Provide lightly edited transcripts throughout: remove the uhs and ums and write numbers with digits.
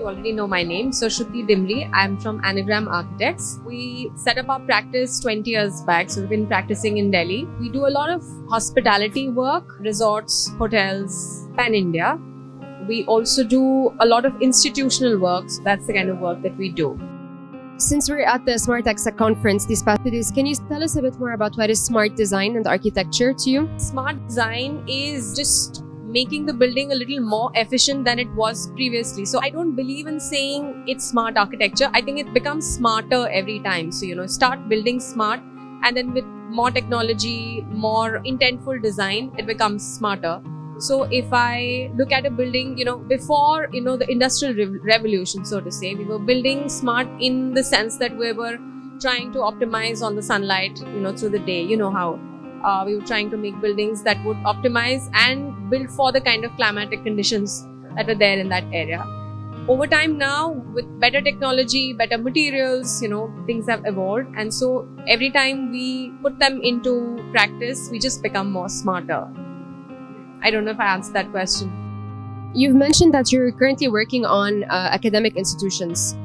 already know my name. So Shruti Dimri, I'm from Anagram Architects. We set up our practice 20 years back. So we've been practicing in Delhi. We do a lot of hospitality work, resorts, hotels, pan-India. We also do a lot of institutional work. So that's the kind of work that we do. Since we're at the Smartex conference these past 2 days, can you tell us a bit more about what is smart design and architecture to you? Smart design is just making the building a little more efficient than it was previously. So I don't believe in saying it's smart architecture. I think it becomes smarter every time. So, start building smart, and then with more technology, more intentful design, it becomes smarter. So if I look at a building, before, the industrial revolution, so to say, we were building smart in the sense that we were trying to optimize on the sunlight, through the day. You know how we were trying to make buildings that would optimize and build for the kind of climatic conditions that were there in that area. Over time now, with better technology, better materials, things have evolved. And so every time we put them into practice, we just become more smarter. I don't know if I answered that question. You've mentioned that you're currently working on academic institutions.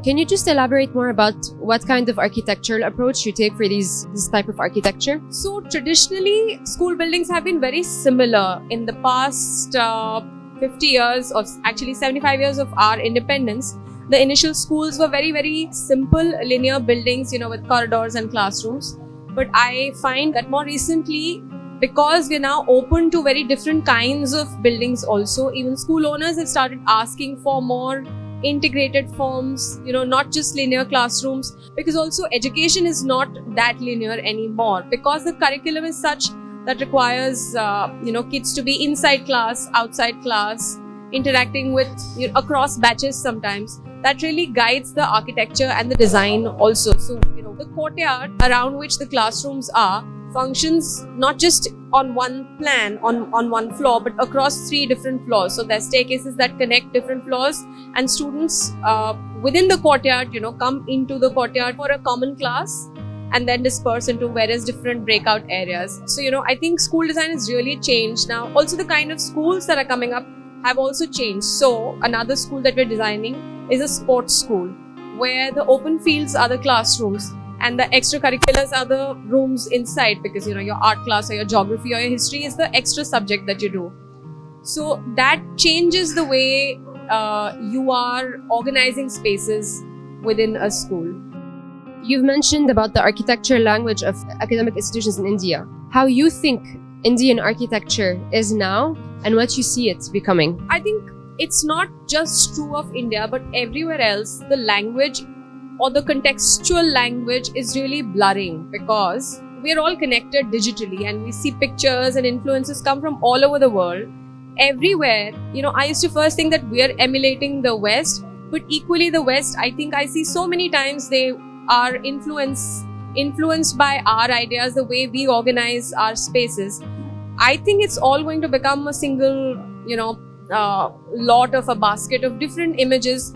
Can you just elaborate more about what kind of architectural approach you take for this type of architecture? So traditionally, school buildings have been very similar. In the past 50 years, or actually 75 years of our independence, the initial schools were very, very simple linear buildings, with corridors and classrooms. But I find that more recently, because we're now open to very different kinds of buildings also, even school owners have started asking for more integrated forms, not just linear classrooms, because also education is not that linear anymore, because the curriculum is such that requires, kids to be inside class, outside class, interacting with, across batches sometimes. That really guides the architecture and the design also. So, the courtyard around which the classrooms are functions not just on one plan, on one floor, but across 3 different floors. So there's staircases that connect different floors, and students within the courtyard, come into the courtyard for a common class and then disperse into various different breakout areas. So, I think school design has really changed now. Also, the kind of schools that are coming up have also changed. So another school that we're designing is a sports school, where the open fields are the classrooms and the extracurriculars are the rooms inside, because your art class or your geography or your history is the extra subject that you do. So that changes the way you are organizing spaces within a school. You've mentioned about the architecture language of academic institutions in India. How you think Indian architecture is now and what you see it becoming? I think it's not just true of India, but everywhere else, the language or the contextual language is really blurring, because we are all connected digitally and we see pictures and influences come from all over the world. Everywhere, I used to first think that we are emulating the West, but equally the West, I think I see so many times they are influenced by our ideas, the way we organize our spaces. I think it's all going to become a single, lot of a basket of different images.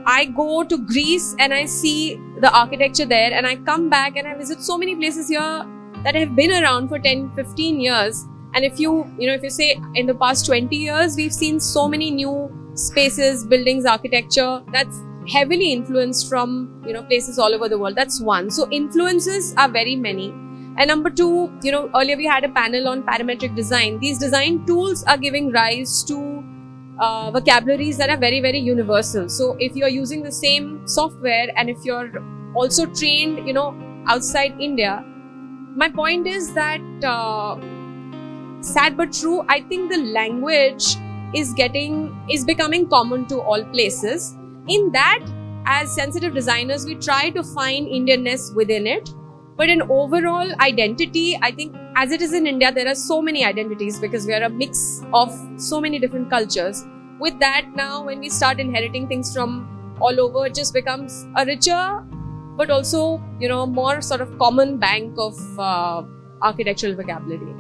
I go to Greece and I see the architecture there, and I come back and I visit so many places here that have been around for 10, 15 years. And if you say in the past 20 years, we've seen so many new spaces, buildings, architecture that's heavily influenced from, places all over the world. That's one. So influences are very many. And number 2, earlier we had a panel on parametric design. These design tools are giving rise to vocabularies that are very, very universal. So if you're using the same software and if you're also trained, outside India, my point is that, sad but true, I think the language is becoming common to all places. In that, as sensitive designers, we try to find Indianness within it. But in overall identity, I think as it is in India, there are so many identities because we are a mix of so many different cultures. With that, now when we start inheriting things from all over, it just becomes a richer, but also, more sort of common bank of architectural vocabulary.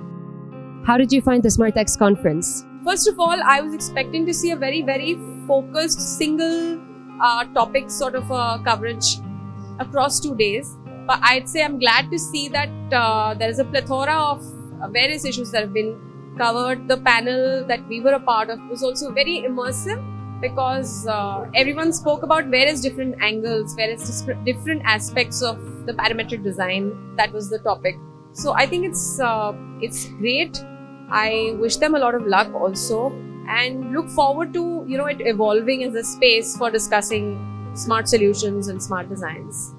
How did you find the Smartex conference? First of all, I was expecting to see a very, very focused, single topic sort of coverage across 2 days. But I'd say I'm glad to see that there is a plethora of various issues that have been covered. The panel that we were a part of was also very immersive, because everyone spoke about various different angles, various different aspects of the parametric design. That was the topic. So I think it's great. I wish them a lot of luck also, and look forward to it evolving as a space for discussing smart solutions and smart designs.